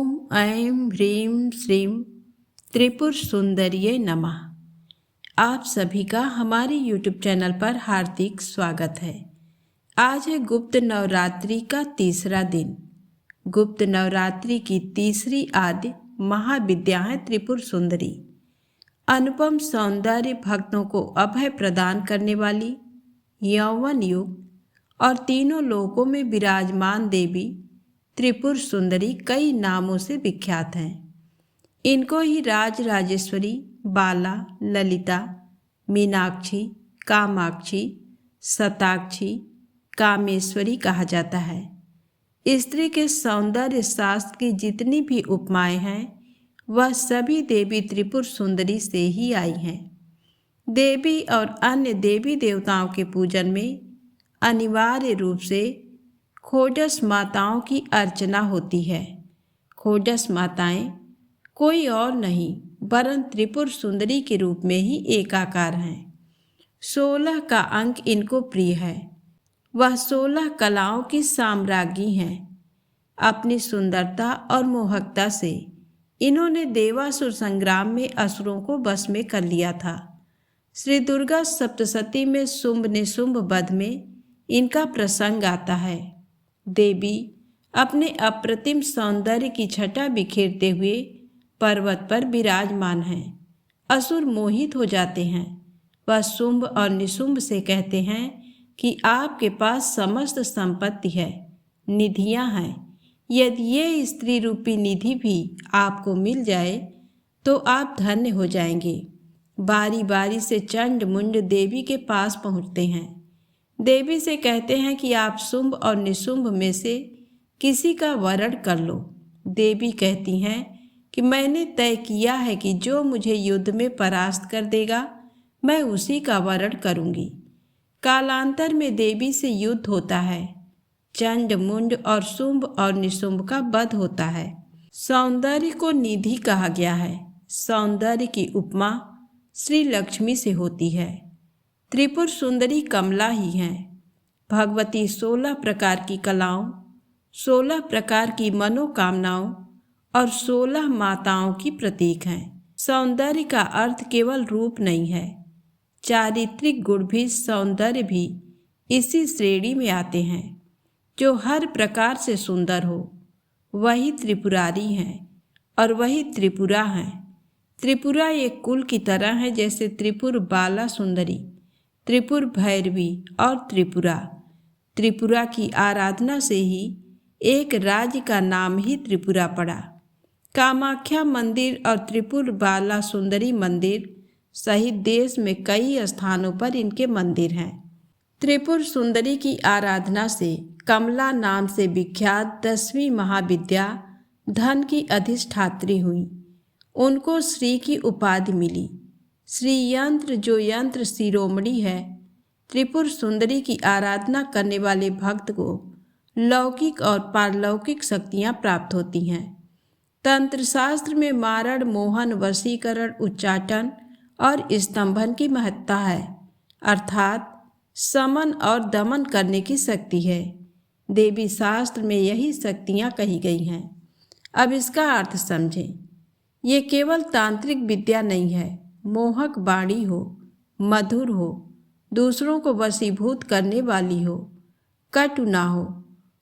ओम ऐं ह्रीं श्रीं त्रिपुर सुंदरिये नमः। आप सभी का हमारे YouTube चैनल पर हार्दिक स्वागत है। आज है गुप्त नवरात्रि का तीसरा दिन। गुप्त नवरात्रि की तीसरी आद्य महाविद्या है त्रिपुर सुंदरी। अनुपम सौंदर्य, भक्तों को अभय प्रदान करने वाली, यौवन युग और तीनों लोकों में विराजमान देवी त्रिपुर सुंदरी कई नामों से विख्यात हैं। इनको ही राज राजेश्वरी, बाला, ललिता, मीनाक्षी, कामाक्षी, शताक्षी, कामेश्वरी कहा जाता है। स्त्री के सौंदर्य शास्त्र की जितनी भी उपमाएं हैं वह सभी देवी त्रिपुर सुंदरी से ही आई हैं। देवी और अन्य देवी देवताओं के पूजन में अनिवार्य रूप से खोजस माताओं की अर्चना होती है। खोजस माताएं कोई और नहीं वरन त्रिपुर सुंदरी के रूप में ही एकाकार हैं। 16 का अंक इनको प्रिय है। वह 16 कलाओं की साम्राज्ञी हैं। अपनी सुंदरता और मोहकता से इन्होंने देवासुर संग्राम में असुरों को वश में कर लिया था। श्री दुर्गा सप्तशती में शुंभ निशुंभ वध में इनका प्रसंग आता है। देवी अपने अप्रतिम सौंदर्य की छटा बिखेरते हुए पर्वत पर विराजमान हैं। असुर मोहित हो जाते हैं। वह शुंभ और निशुंभ से कहते हैं कि आपके पास समस्त संपत्ति है, निधियां हैं। यदि ये स्त्री रूपी निधि भी आपको मिल जाए तो आप धन्य हो जाएंगे। बारी बारी से चंड मुंड देवी के पास पहुंचते हैं। देवी से कहते हैं कि आप शुंभ और निशुंभ में से किसी का वरण कर लो। देवी कहती हैं कि मैंने तय किया है कि जो मुझे युद्ध में परास्त कर देगा मैं उसी का वरण करूंगी। कालांतर में देवी से युद्ध होता है। चंड मुंड और शुंभ और निशुंभ का वध होता है। सौंदर्य को निधि कहा गया है। सौंदर्य की उपमा श्री लक्ष्मी से होती है। त्रिपुर सुंदरी कमला ही हैं। भगवती 16 प्रकार की कलाओं, 16 प्रकार की मनोकामनाओं और 16 माताओं की प्रतीक हैं। सौंदर्य का अर्थ केवल रूप नहीं है, चारित्रिक गुण भी, सौंदर्य भी इसी श्रेणी में आते हैं। जो हर प्रकार से सुंदर हो वही त्रिपुरारी हैं और वही त्रिपुरा हैं। त्रिपुरा एक कुल की तरह है, जैसे त्रिपुर बाला सुंदरी, त्रिपुर भैरवी और त्रिपुरा। त्रिपुरा की आराधना से ही एक राज्य का नाम ही त्रिपुरा पड़ा। कामाख्या मंदिर और त्रिपुर बाला सुंदरी मंदिर सहित देश में कई स्थानों पर इनके मंदिर हैं। त्रिपुर सुंदरी की आराधना से कमला नाम से विख्यात 10वीं महाविद्या धन की अधिष्ठात्री हुई। उनको श्री की उपाधि मिली। श्री यंत्र, जो यंत्र शिरोमणि है, त्रिपुर सुंदरी की आराधना करने वाले भक्त को लौकिक और पारलौकिक शक्तियां प्राप्त होती हैं। तंत्र शास्त्र में मारण, मोहन, वशीकरण, उच्चाटन और स्तंभन की महत्ता है, अर्थात समन और दमन करने की शक्ति है। देवी शास्त्र में यही शक्तियां कही गई हैं। अब इसका अर्थ समझें। ये केवल तांत्रिक विद्या नहीं है। मोहक वाणी हो, मधुर हो, दूसरों को वशीभूत करने वाली हो, कटु ना हो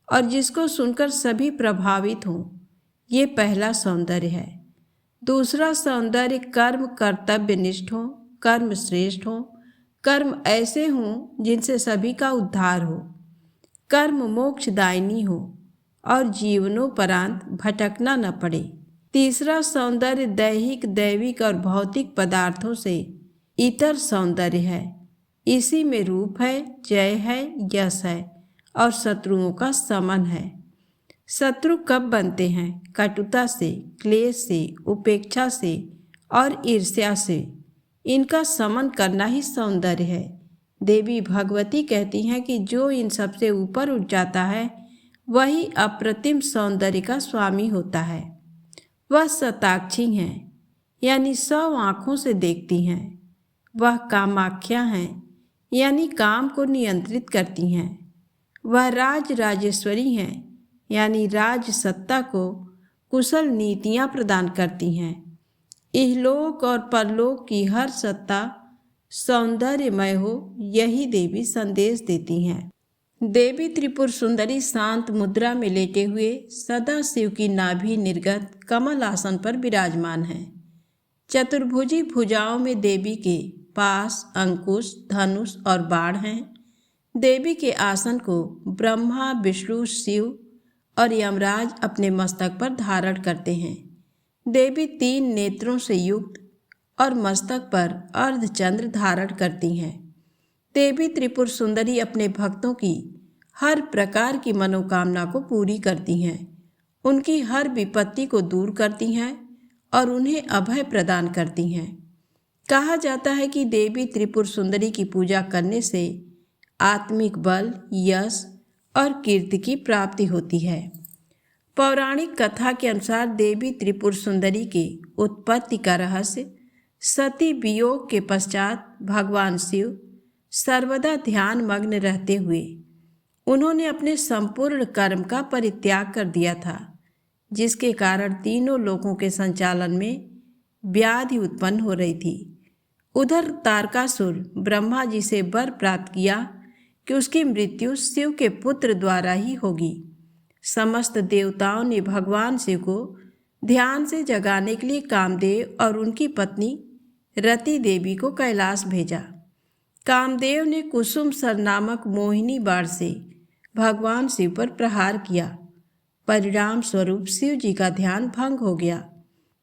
और जिसको सुनकर सभी प्रभावित हों, ये पहला सौंदर्य है। दूसरा सौंदर्य कर्म कर्तव्यनिष्ठ हो, कर्म श्रेष्ठ हो, कर्म ऐसे हों जिनसे सभी का उद्धार हो, कर्म मोक्षदायिनी हो और जीवनोपरांत भटकना न पड़े। तीसरा सौंदर्य दैहिक, दैविक और भौतिक पदार्थों से इतर सौंदर्य है। इसी में रूप है, जय है, यश है और शत्रुओं का समन है। शत्रु कब बनते हैं? कटुता से, क्लेश से, उपेक्षा से और ईर्ष्या से। इनका समन करना ही सौंदर्य है। देवी भगवती कहती हैं कि जो इन सबसे ऊपर उठ जाता है वही अप्रतिम सौंदर्य का स्वामी होता है। वह शताक्षी हैं, यानी 100 आँखों से देखती हैं। वह कामाख्या हैं, यानी काम को नियंत्रित करती हैं। वह राज राजेश्वरी हैं, यानी राज सत्ता को कुशल नीतियाँ प्रदान करती हैं। इहलोक और परलोक की हर सत्ता सौंदर्यमय हो, यही देवी संदेश देती हैं। देवी त्रिपुर सुंदरी शांत मुद्रा में लेटे हुए सदा शिव की नाभि निर्गत कमल आसन पर विराजमान है। चतुर्भुजी भुजाओं में देवी के पास अंकुश, धनुष और बाण हैं। देवी के आसन को ब्रह्मा, विष्णु, शिव और यमराज अपने मस्तक पर धारण करते हैं। देवी 3 नेत्रों से युक्त और मस्तक पर अर्धचंद्र धारण करती हैं। देवी त्रिपुर सुंदरी अपने भक्तों की हर प्रकार की मनोकामना को पूरी करती हैं, उनकी हर विपत्ति को दूर करती हैं और उन्हें अभय प्रदान करती हैं। कहा जाता है कि देवी त्रिपुर सुंदरी की पूजा करने से आत्मिक बल, यश और कीर्ति की प्राप्ति होती है। पौराणिक कथा के अनुसार देवी त्रिपुर सुंदरी के उत्पत्ति का रहस्य सती वियोग के पश्चात भगवान शिव सर्वदा ध्यान मग्न रहते हुए उन्होंने अपने संपूर्ण कर्म का परित्याग कर दिया था, जिसके कारण तीनों लोकों के संचालन में व्याधि उत्पन्न हो रही थी। उधर तारकासुर ब्रह्मा जी से वर प्राप्त किया कि उसकी मृत्यु शिव के पुत्र द्वारा ही होगी। समस्त देवताओं ने भगवान शिव को ध्यान से जगाने के लिए कामदेव और उनकी पत्नी रति देवी को कैलाश भेजा। कामदेव ने कुसुम सर नामक मोहिनी बाण से भगवान शिव पर प्रहार किया। परिणाम स्वरूप शिव जी का ध्यान भंग हो गया।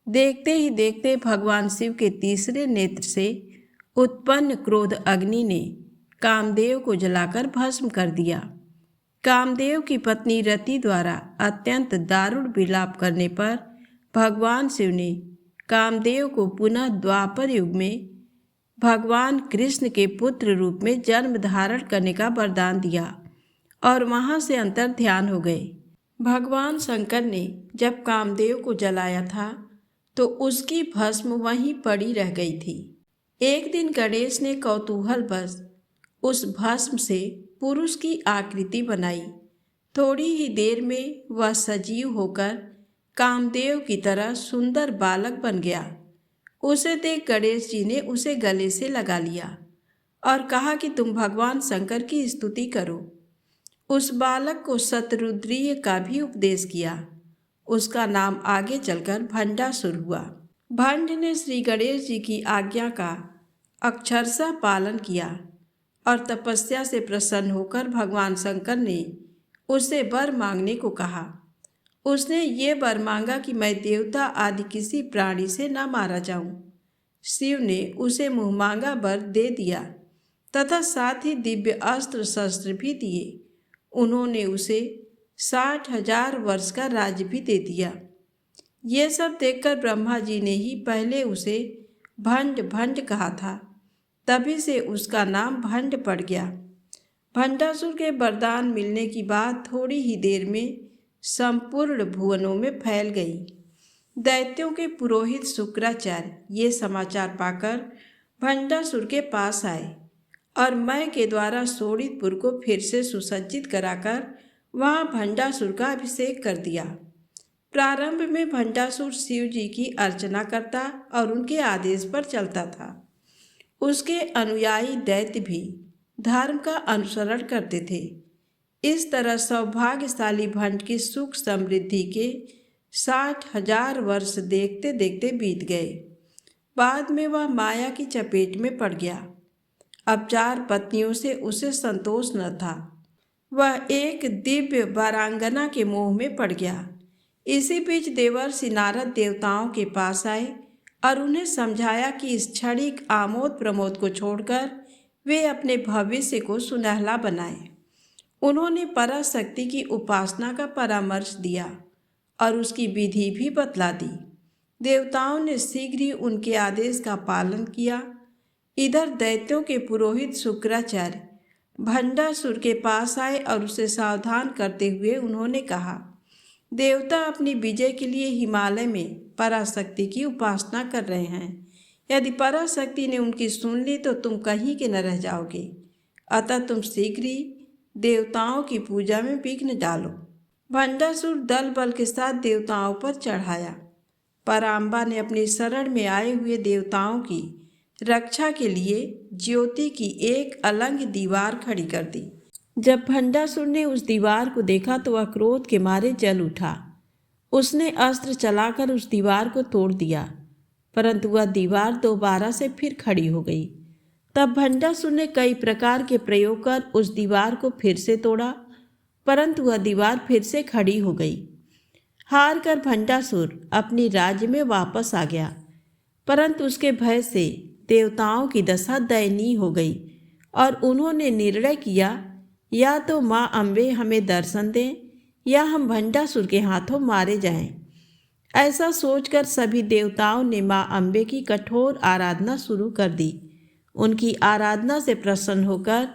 देखते ही देखते भगवान शिव के तीसरे नेत्र से उत्पन्न क्रोध अग्नि ने कामदेव को जलाकर भस्म कर दिया। कामदेव की पत्नी रति द्वारा अत्यंत दारुण विलाप करने पर भगवान शिव ने कामदेव को पुनः द्वापर युग में भगवान कृष्ण के पुत्र रूप में जन्म धारण करने का वरदान दिया और वहाँ से अंतर ध्यान हो गए। भगवान शंकर ने जब कामदेव को जलाया था तो उसकी भस्म वहीं पड़ी रह गई थी। एक दिन गणेश ने कौतूहलवश उस भस्म से पुरुष की आकृति बनाई। थोड़ी ही देर में वह सजीव होकर कामदेव की तरह सुंदर बालक बन गया। उसे देख गणेश जी ने उसे गले से लगा लिया और कहा कि तुम भगवान शंकर की स्तुति करो। उस बालक को शतरुद्रीय का भी उपदेश किया। उसका नाम आगे चलकर भंडासुर हुआ। भंड ने श्री गणेश जी की आज्ञा का अक्षरशः पालन किया और तपस्या से प्रसन्न होकर भगवान शंकर ने उससे वर मांगने को कहा। उसने ये वर मांगा कि मैं देवता आदि किसी प्राणी से न मारा जाऊं। शिव ने उसे मुँह मांगा वर दे दिया तथा साथ ही दिव्य अस्त्र शस्त्र भी दिए। उन्होंने उसे 60,000 वर्ष का राज्य भी दे दिया। ये सब देखकर ब्रह्मा जी ने ही पहले उसे भंड भंड कहा था, तभी से उसका नाम भंड पड़ गया। भंडासुर के वरदान मिलने की बात थोड़ी ही देर में संपूर्ण भुवनों में फैल गई। दैत्यों के पुरोहित शुक्राचार्य ये समाचार पाकर भंडासुर के पास आए और मैं के द्वारा शोणितपुर को फिर से सुसज्जित कराकर वहाँ भंडासुर का अभिषेक कर दिया। प्रारंभ में भंडासुर शिव जी की अर्चना करता और उनके आदेश पर चलता था। उसके अनुयायी दैत्य भी धर्म का अनुसरण करते थे। इस तरह सौभाग्यशाली भंड की सुख समृद्धि के 60,000 वर्ष देखते देखते बीत गए। बाद में वह माया की चपेट में पड़ गया। अब 4 पत्नियों से उसे संतोष न था। वह एक दिव्य वारांगना के मोह में पड़ गया। इसी बीच देवर्षि नारद देवताओं के पास आए और उन्हें समझाया कि इस क्षणिक आमोद प्रमोद को छोड़कर वे अपने भविष्य को सुनहला बनाएं। उन्होंने पराशक्ति की उपासना का परामर्श दिया और उसकी विधि भी बतला दी। देवताओं ने शीघ्र ही उनके आदेश का पालन किया। इधर दैत्यों के पुरोहित शुक्राचार्य भंडासुर के पास आए और उसे सावधान करते हुए उन्होंने कहा, देवता अपनी विजय के लिए हिमालय में पराशक्ति की उपासना कर रहे हैं। यदि पराशक्ति ने उनकी सुन ली तो तुम कहीं के न रह जाओगे। अतः तुम शीघ्र ही देवताओं की पूजा में विघ्न डालो। भंडासुर दल बल के साथ देवताओं पर चढ़ाया, पर अम्बा ने अपनी शरण में आए हुए देवताओं की रक्षा के लिए ज्योति की एक अलंग दीवार खड़ी कर दी। जब भंडासुर ने उस दीवार को देखा तो वह क्रोध के मारे जल उठा। उसने अस्त्र चलाकर उस दीवार को तोड़ दिया, परंतु वह दीवार दोबारा से फिर खड़ी हो गई। तब भंडासुर ने कई प्रकार के प्रयोग कर उस दीवार को फिर से तोड़ा, परंतु वह दीवार फिर से खड़ी हो गई। हार कर भंडासुर अपनी राज्य में वापस आ गया, परंतु उसके भय से देवताओं की दशा दयनीय हो गई और उन्होंने निर्णय किया, या तो माँ अम्बे हमें दर्शन दें या हम भंडासुर के हाथों मारे जाएं। ऐसा सोचकर सभी देवताओं ने माँ अम्बे की कठोर आराधना शुरू कर दी। उनकी आराधना से प्रसन्न होकर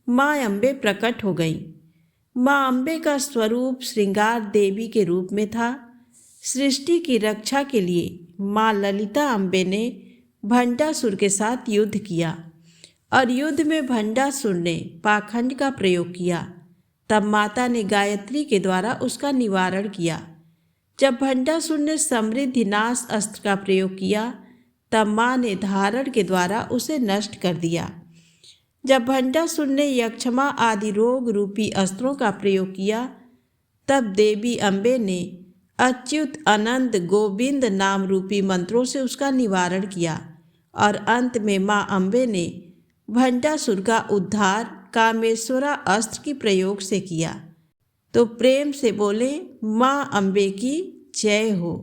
माँ अम्बे प्रकट हो गईं। माँ अम्बे का स्वरूप श्रृंगार देवी के रूप में था। सृष्टि की रक्षा के लिए माँ ललिता अम्बे ने भंडासुर के साथ युद्ध किया और युद्ध में भंडासुर ने पाखंड का प्रयोग किया। तब माता ने गायत्री के द्वारा उसका निवारण किया। जब भंडासुर ने समृद्धि नाश अस्त्र का प्रयोग किया तब माँ ने धारण के द्वारा उसे नष्ट कर दिया। जब भंडासुर ने यक्षमा आदि रोग रूपी अस्त्रों का प्रयोग किया तब देवी अम्बे ने अच्युत अनंत गोविंद नाम रूपी मंत्रों से उसका निवारण किया और अंत में माँ अम्बे ने भंडासुर का उद्धार कामेश्वरा अस्त्र की प्रयोग से किया। तो प्रेम से बोले माँ अम्बे की जय हो।